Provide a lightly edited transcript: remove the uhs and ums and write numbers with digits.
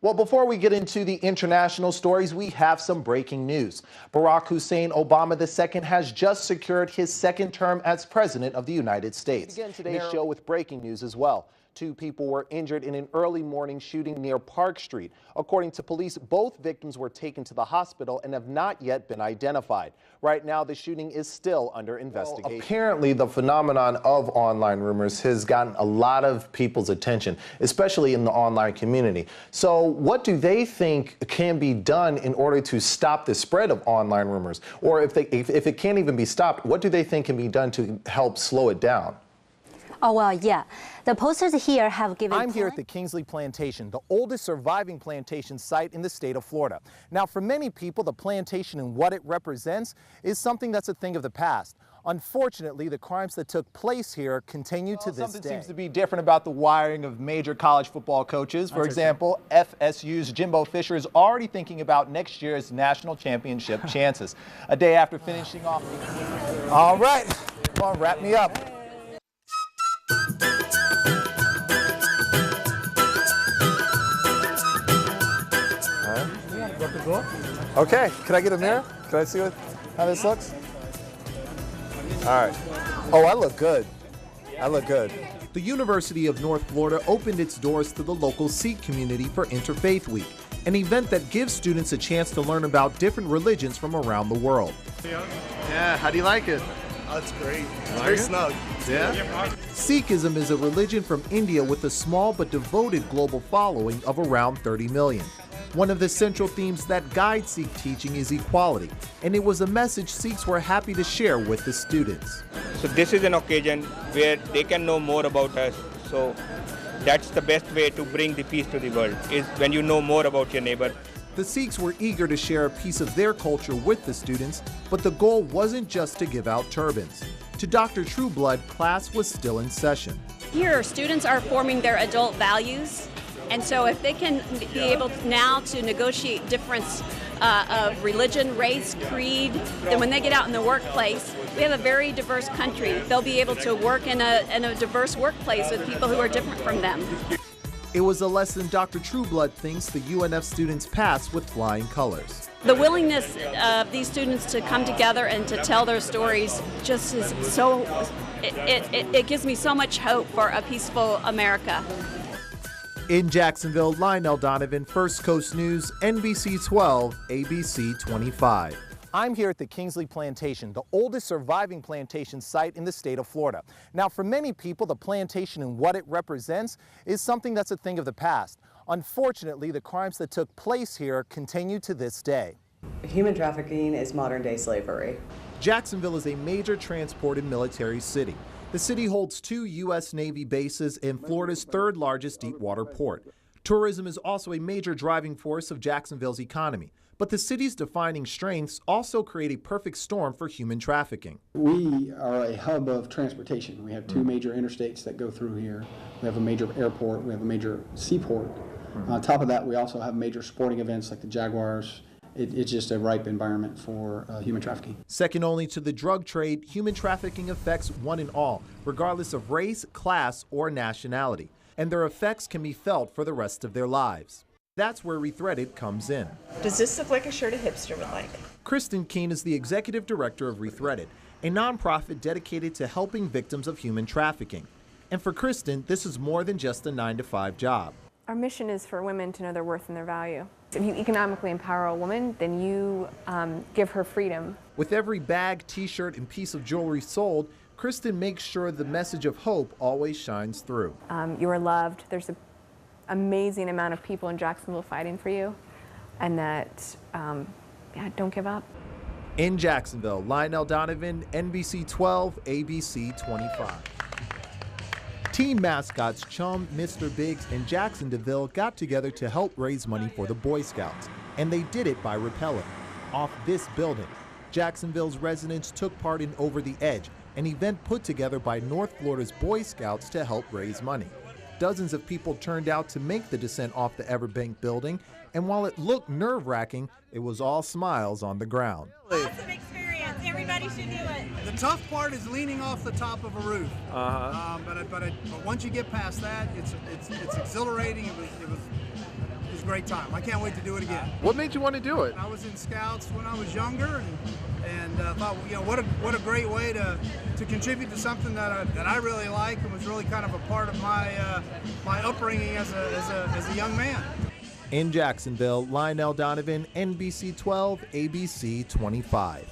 Well, before we get into the international stories, we have some breaking news. Barack Hussein Obama II has just secured his second term as president of the United States. We begin today's show with breaking news as well. 2 people were injured in an early morning shooting near Park Street. According to police, both victims were taken to the hospital and have not yet been identified. Right now, the shooting is still under investigation. Well, apparently, the phenomenon of online rumors has gotten a lot of people's attention, especially in the online community. So what do they think can be done in order to stop the spread of online rumors? Or if it can't even be stopped, what do they think can be done to help slow it down? Oh, well, yeah. The posters here have given... I'm here at the Kingsley Plantation, the oldest surviving plantation site in the state of Florida. Now, for many people, the plantation and what it represents is something that's a thing of the past. Unfortunately, the crimes that took place here continue to this day. Something seems to be different about the wiring of major college football coaches. For example, FSU's Jimbo Fisher is already thinking about next year's national championship chances. A day after finishing off the... All right, come on, wrap me up. Okay, can I get a mirror? Can I see how this looks? All right. Oh, I look good. I look good. The University of North Florida opened its doors to the local Sikh community for Interfaith Week, an event that gives students a chance to learn about different religions from around the world. Yeah, how do you like it? Oh, it's great. It's very snug. Yeah? Sikhism is a religion from India with a small but devoted global following of around 30 million. One of the central themes that guides Sikh teaching is equality, and it was a message Sikhs were happy to share with the students. So this is an occasion where they can know more about us. So that's the best way to bring the peace to the world, is when you know more about your neighbor. The Sikhs were eager to share a piece of their culture with the students, but the goal wasn't just to give out turbans. To Dr. Trueblood, class was still in session. Here, students are forming their adult values, and so if they can be able now to negotiate difference of religion, race, creed, then when they get out in the workplace, we have a very diverse country. They'll be able to work in a diverse workplace with people who are different from them. It was a lesson Dr. Trueblood thinks the UNF students passed with flying colors. The willingness of these students to come together and to tell their stories just is so, it gives me so much hope for a peaceful America. In Jacksonville, Lionel Donovan, First Coast News, NBC 12, ABC 25. I'm here at the Kingsley Plantation, the oldest surviving plantation site in the state of Florida. Now, for many people, the plantation and what it represents is something that's a thing of the past. Unfortunately, the crimes that took place here continue to this day. Human trafficking is modern-day slavery. Jacksonville is a major transport and military city. The city holds 2 U.S. Navy bases and Florida's 3rd largest deep-water port. Tourism is also a major driving force of Jacksonville's economy. But the city's defining strengths also create a perfect storm for human trafficking. We are a hub of transportation. We have 2 major interstates that go through here. We have a major airport. We have a major seaport. On top of that, we also have major sporting events like the Jaguars. It's just a ripe environment for human trafficking. Second only to the drug trade, human trafficking affects one and all, regardless of race, class, or nationality. And their effects can be felt for the rest of their lives. That's where Rethreaded comes in. Does this look like a shirt a hipster would like? Kristen Keene is the executive director of Rethreaded, a nonprofit dedicated to helping victims of human trafficking. And for Kristen, this is more than just a 9-to-5 job. Our mission is for women to know their worth and their value. If you economically empower a woman, then you give her freedom. With every bag, t-shirt, and piece of jewelry sold, Kristen makes sure the message of hope always shines through. You are loved. There's an amazing amount of people in Jacksonville fighting for you, and that, don't give up. In Jacksonville, Lionel Donovan, NBC 12, ABC 25. Team mascots Chum, Mr. Biggs, and Jackson DeVille got together to help raise money for the Boy Scouts, and they did it by rappelling off this building. Jacksonville's residents took part in Over the Edge, an event put together by North Florida's Boy Scouts to help raise money. Dozens of people turned out to make the descent off the Everbank building, and while it looked nerve-wracking, it was all smiles on the ground. Awesome experience. Everybody should do it. The tough part is leaning off the top of a roof. But once you get past that, it's exhilarating. It was a great time. I can't wait to do it again. What made you want to do it? I was in Scouts when I was younger, and thought, you know, what a great way to contribute to something that I really like and was really kind of a part of my my upbringing as a young man. In Jacksonville, Lionel Donovan, NBC 12, ABC 25.